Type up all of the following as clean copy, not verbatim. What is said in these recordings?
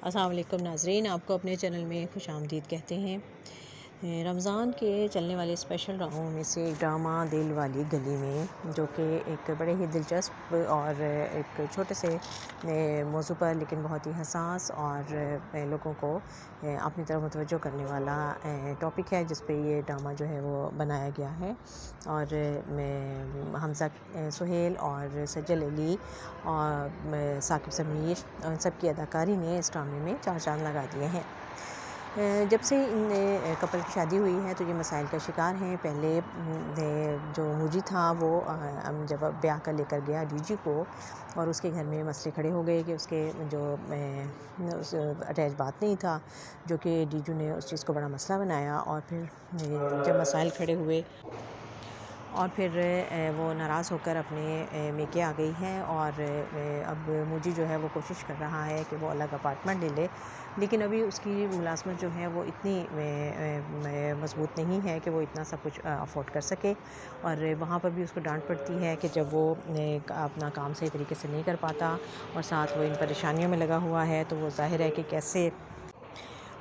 السلام علیکم ناظرین، آپ کو اپنے چینل میں خوش آمدید کہتے ہیں۔ رمضان کے چلنے والے اسپیشل ڈراموں میں سے ایک ڈرامہ دل والی گلی میں، جو کہ ایک بڑے ہی دلچسپ اور ایک چھوٹے سے موضوع پر لیکن بہت ہی حساس اور لوگوں کو اپنی طرف متوجہ کرنے والا ٹاپک ہے، جس پہ یہ ڈرامہ جو ہے وہ بنایا گیا ہے۔ اور حمزہ سہیل اور سجل علی اور ثاقب سمیر ان سب کی اداکاری نے اس ڈرامے میں چار چاند لگا دیے ہیں۔ جب سے ان کپل کی شادی ہوئی ہے تو یہ مسائل کا شکار ہیں۔ پہلے جو موجی تھا وہ جب بیاہ کر لے کر گیا ڈی جی کو، اور اس کے گھر میں مسئلے کھڑے ہو گئے کہ اس کے جو اٹیچ بات نہیں تھا، جو کہ ڈیجو نے اس چیز کو بڑا مسئلہ بنایا، اور پھر جب مسائل کھڑے ہوئے اور پھر وہ ناراض ہو کر اپنے میکے آ گئی ہے، اور اب موجی جو ہے وہ کوشش کر رہا ہے کہ وہ الگ اپارٹمنٹ لے لے، لیکن ابھی اس کی ملازمت جو ہے وہ اتنی مضبوط نہیں ہے کہ وہ اتنا سب کچھ افورڈ کر سکے، اور وہاں پر بھی اس کو ڈانٹ پڑتی ہے کہ جب وہ اپنا کام صحیح طریقے سے نہیں کر پاتا اور ساتھ وہ ان پریشانیوں میں لگا ہوا ہے، تو وہ ظاہر ہے کہ کیسے،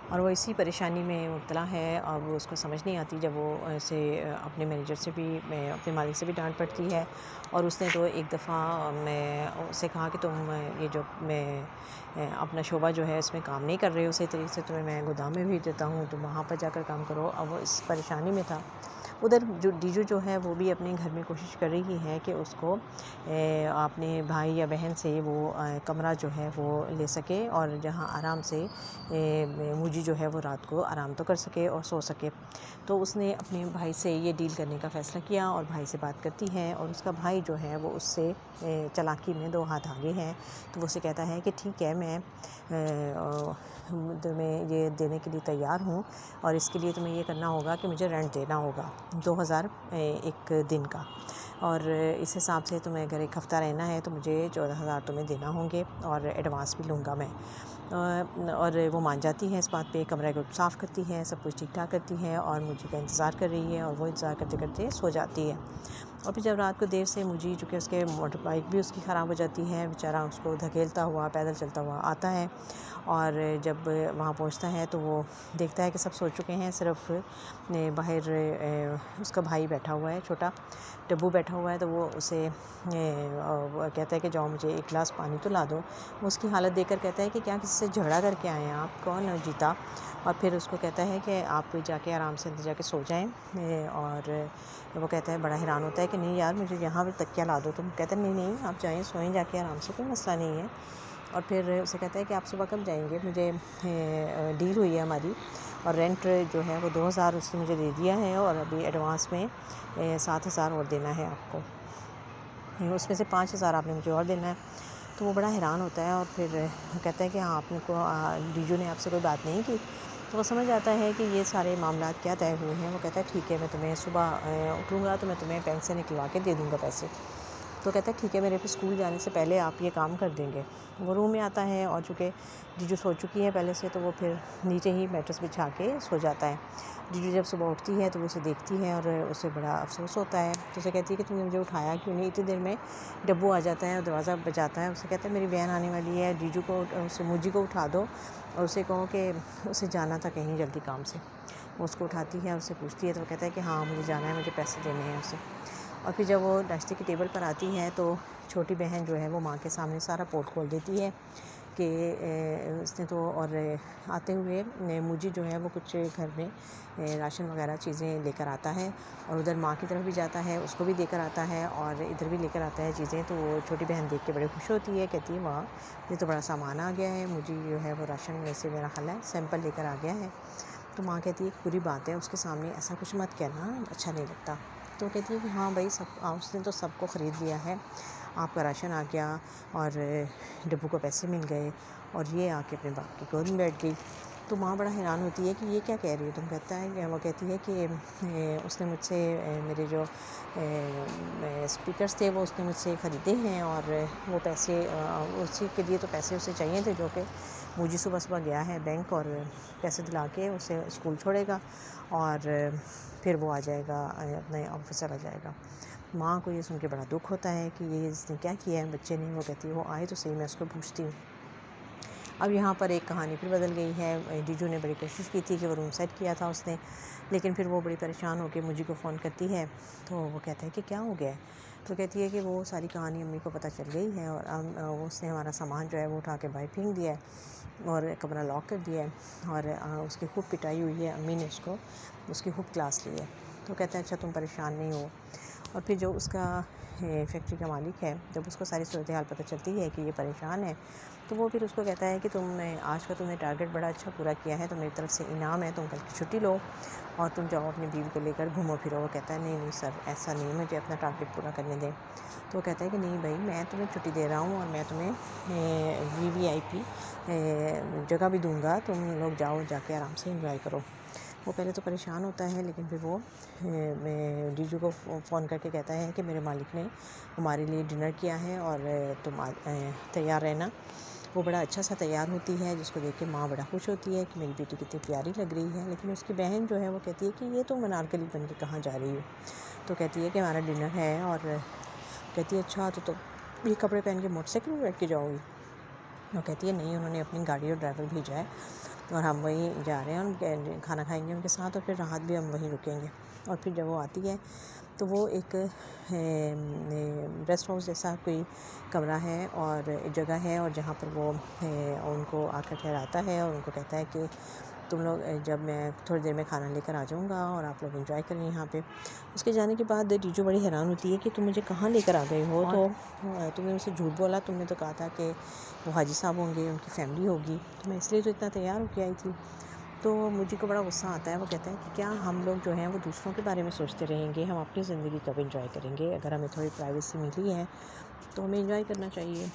اور وہ اسی پریشانی میں مبتلا ہے، اور وہ اس کو سمجھ نہیں آتی جب وہ اسے اپنے مینیجر سے بھی اپنے مالک سے بھی ڈانٹ پڑتی ہے۔ اور اس نے تو ایک دفعہ میں اسے کہا کہ تم یہ جو میں اپنا شعبہ جو ہے اس میں کام نہیں کر رہے ہو صحیح طریقے سے، تمہیں میں گودام میں بھیج دیتا ہوں، تم وہاں پر جا کر کام کرو۔ اب وہ اس پریشانی میں تھا۔ ادھر جو ڈیجو جو ہے وہ بھی اپنے گھر میں کوشش کر رہی ہے کہ اس کو اپنے بھائی یا بہن سے وہ کمرہ جو ہے وہ لے سکے، اور جہاں آرام سے موجی جو ہے وہ رات کو آرام تو کر سکے اور سو سکے۔ تو اس نے اپنے بھائی سے یہ ڈیل کرنے کا فیصلہ کیا، اور بھائی سے بات کرتی ہے، اور اس کا بھائی جو ہے وہ اس سے چالاکی میں دو ہاتھ آگے ہیں۔ تو وہ اسے کہتا ہے کہ ٹھیک ہے، میں تمہیں یہ دینے کے لیے تیار ہوں، اور اس کے لیے تمہیں یہ کرنا ہوگا کہ مجھے رینٹ دینا ہوگا 2000 ایک دن کا، اور اس حساب سے تمہیں اگر ایک ہفتہ رہنا ہے تو مجھے 14000 تمہیں دینا ہوں گے، اور ایڈوانس بھی لوں گا میں۔ اور وہ مان جاتی ہے اس بات پہ، کمرے کو صاف کرتی ہے، سب کچھ ٹھیک ٹھاک کرتی ہے، اور موجی کا انتظار کر رہی ہے، اور وہ انتظار کرتے کرتے سو جاتی ہے۔ اور پھر جب رات کو دیر سے موجی، چونکہ اس کے موٹر بائک بھی اس کی خراب ہو جاتی ہے، بیچارہ اس کو دھکیلتا ہوا پیدل چلتا ہوا آتا ہے، اور جب وہاں پہنچتا ہے تو وہ دیکھتا ہے کہ سب سو چکے ہیں، صرف باہر اس کا بھائی بیٹھا ہوا ہے، چھوٹا ڈبو بیٹھا ہوا ہے۔ تو وہ اسے کہتا ہے کہ جاؤ مجھے ایک گلاس پانی تو لا دو۔ وہ اس کی حالت دیکھ کر کہتا ہے کہ کیا کسی سے جھگڑا کر کے آئے ہیں آپ، کون جیتا؟ اور پھر اس کو کہتا ہے کہ آپ جا کے آرام سے اندر جا کے سو جائیں، اور وہ کہتا ہے، بڑا حیران ہوتا ہے کہ نہیں یار مجھے یہاں پہ تکیہ لا دو۔ تو کہتا ہے نہیں نہیں، آپ جائیں سوئیں جا کے آرام سے، کوئی مسئلہ نہیں ہے۔ اور پھر اسے کہتا ہے کہ آپ صبح کب جائیں گے؟ مجھے ڈیل ہوئی ہے ہماری، اور رینٹ جو ہے وہ 2000 اس نے مجھے دے دیا ہے، اور ابھی ایڈوانس میں 7000 اور دینا ہے آپ کو، اس میں سے 5000 آپ نے مجھے اور دینا ہے۔ تو وہ بڑا حیران ہوتا ہے، اور پھر کہتا ہے کہ ہاں آپ کو ڈیجو نے آپ سے کوئی بات نہیں کی؟ تو وہ سمجھ آتا ہے کہ یہ سارے معاملات کیا طے ہوئے ہیں۔ وہ کہتا ہے ٹھیک ہے، میں تمہیں صبح اٹھوں گا تو میں تمہیں بینک سے نکلوا کے دے دوں گا پیسے۔ تو کہتا ہے ٹھیک ہے، میرے پہ اسکول جانے سے پہلے آپ یہ کام کر دیں گے۔ وہ روم میں آتا ہے، اور چونکہ ڈیجو سو چکی ہے پہلے سے، تو وہ پھر نیچے ہی میٹرس بچھا کے سو جاتا ہے۔ ڈیجو جب صبح اٹھتی ہے تو وہ اسے دیکھتی ہے، اور اسے بڑا افسوس ہوتا ہے۔ تو اسے کہتی ہے کہ تم نے مجھے اٹھایا کیوں نہیں؟ اتنی دیر میں ڈبو آ جاتا ہے اور دروازہ بجاتا ہے۔ اسے کہتا ہے میری بہن آنے والی ہے، ڈیجو کو موجی کو اٹھا دو، اور اسے کہو کہ اسے جانا تھا کہیں جلدی کام سے۔ وہ اس کو اٹھاتی ہے، اسے پوچھتی ہے، تو وہ کہتا ہے کہ ہاں مجھے جانا ہے، مجھے پیسے دینے ہیں اسے۔ اور پھر جب وہ ناشتے کی ٹیبل پر آتی ہے تو چھوٹی بہن جو ہے وہ ماں کے سامنے سارا پورٹ کھول دیتی ہے کہ اس نے تو، اور آتے ہوئے موجی جو ہے وہ کچھ گھر میں راشن وغیرہ چیزیں لے کر آتا ہے، اور ادھر ماں کی طرف بھی جاتا ہے، اس کو بھی دے کر آتا ہے، اور ادھر بھی لے کر آتا ہے چیزیں۔ تو وہ چھوٹی بہن دیکھ کے بڑی خوش ہوتی ہے، کہتی ہے واہ یہ تو بڑا سامان آ گیا ہے، موجی جو ہے وہ راشن میں سے میرا خیال ہے سیمپل لے کر آ گیا ہے۔ تو ماں کہتی ہے کہ بری بات ہے، اس کے سامنے ایسا کچھ مت کہنا، اچھا نہیں لگتا۔ تو کہتی ہے کہ ہاں بھائی، اس نے تو سب کو خرید لیا ہے، آپ کا راشن آ گیا، اور ڈبو کو پیسے مل گئے، اور یہ آ کے اپنے باپ کی گود میں بیٹھ گئی۔ تو ماں بڑا حیران ہوتی ہے کہ یہ کیا کہہ رہی ہے تم؟ کہتا ہے، وہ کہتی ہے کہ اس نے مجھ سے میرے جو اسپیکرس تھے وہ اس نے مجھ سے خریدے ہیں، اور وہ پیسے اسی کے لیے تو پیسے اسے چاہیے تھے، جو کہ موجی صبح صبح گیا ہے بینک، اور پیسے دلا کے اسے اسکول چھوڑے گا، اور پھر وہ آ جائے گا، اپنے آفس چلا جائے گا۔ ماں کو یہ سن کے بڑا دکھ ہوتا ہے کہ یہ اس نے کیا کیا ہے بچے نے۔ وہ کہتی ہے وہ آئے تو صحیح، میں اس کو پوچھتی ہوں۔ اب یہاں پر ایک کہانی پھر بدل گئی ہے. جیجو نے بڑی کوشش کی تھی کہ وہ روم سیٹ کیا تھا اس نے، لیکن پھر وہ بڑی پریشان ہو کے مجھے کو فون کرتی ہے. تو وہ کہتا ہے کہ کیا ہو گیا ہے؟ تو کہتی ہے کہ وہ ساری کہانی امی کو پتہ چل گئی ہے، اور اس نے ہمارا سامان جو ہے وہ اٹھا کے باہر پھینک دیا ہے اور کمرہ لاک کر دیا ہے، اور اس کی خوب پٹائی ہوئی ہے. امی نے اس کی خوب کلاس لی ہے. تو کہتا ہے اچھا تم پریشان نہیں ہو. اور پھر جو اس کا فیکٹری کا مالک ہے، جب اس کو ساری صورتحال پتہ چلتی ہے کہ یہ پریشان ہے، تو وہ پھر اس کو کہتا ہے کہ تم آج کا تم نے ٹارگیٹ بڑا اچھا پورا کیا ہے، تو میری طرف سے انعام ہے، تم کل کی چھٹی لو اور تم جاؤ اپنی بیوی کو لے کر گھومو پھرو. وہ کہتا ہے نہیں سر، ایسا نہیں، مجھے اپنا ٹارگیٹ پورا کرنے دیں. تو وہ کہتا ہے کہ نہیں بھائی، میں تمہیں چھٹی دے رہا ہوں اور میں تمہیں VIP جگہ بھی دوں گا، تم لوگ جاؤ، جا کے آرام سے انجوائے کرو. وہ پہلے تو پریشان ہوتا ہے، لیکن پھر وہ جیجو کو فون کر کے کہتا ہے کہ میرے مالک نے ہمارے لیے ڈنر کیا ہے اور تم تیار رہنا. وہ بڑا اچھا سا تیار ہوتی ہے، جس کو دیکھ کے ماں بڑا خوش ہوتی ہے کہ میری بیٹی کتنی پیاری لگ رہی ہے. لیکن اس کی بہن جو ہے وہ کہتی ہے کہ یہ تم انارکلی بن کے کہاں جا رہی ہو؟ تو کہتی ہے کہ ہمارا ڈنر ہے، اور کہتی ہے اچھا تو یہ کپڑے پہن کے موٹر سائیکل پہ بیٹھ کے جاؤ گی؟ وہ کہتی ہے نہیں، انہوں نے اپنی گاڑی اور ڈرائیور بھیجا ہے اور ہم وہیں جا رہے ہیں، ہم کھانا کھائیں گے ان کے ساتھ، اور پھر رات بھی ہم وہیں رکیں گے. اور پھر جب وہ آتی ہے تو وہ ایک ریسٹ ہاؤس جیسا کوئی کمرہ ہے اور جگہ ہے، اور جہاں پر وہ ان کو آ کر ٹھہراتا ہے اور ان کو کہتا ہے کہ تم لوگ جب میں تھوڑی دیر میں کھانا لے کر آ جاؤں گا اور آپ لوگ انجوائے کریں یہاں پہ. اس کے جانے کے بعد جیجو بڑی حیران ہوتی ہے کہ تم مجھے کہاں لے کر آ گئے ہو؟ تو تم نے اسے جھوٹ بولا، تم نے تو کہا تھا کہ وہ حاجی صاحب ہوں گے، ان کی فیملی ہوگی، تو میں اس لیے تو اتنا تیار ہو کے آئی تھی. تو مجھے کو بڑا غصہ آتا ہے. وہ کہتا ہے کہ کیا ہم لوگ جو ہیں وہ دوسروں کے بارے میں سوچتے رہیں گے؟ ہم اپنی زندگی کب انجوائے کریں گے؟ اگر ہمیں تھوڑی پرائیویسی ملی ہے تو ہمیں انجوائے کرنا چاہیے.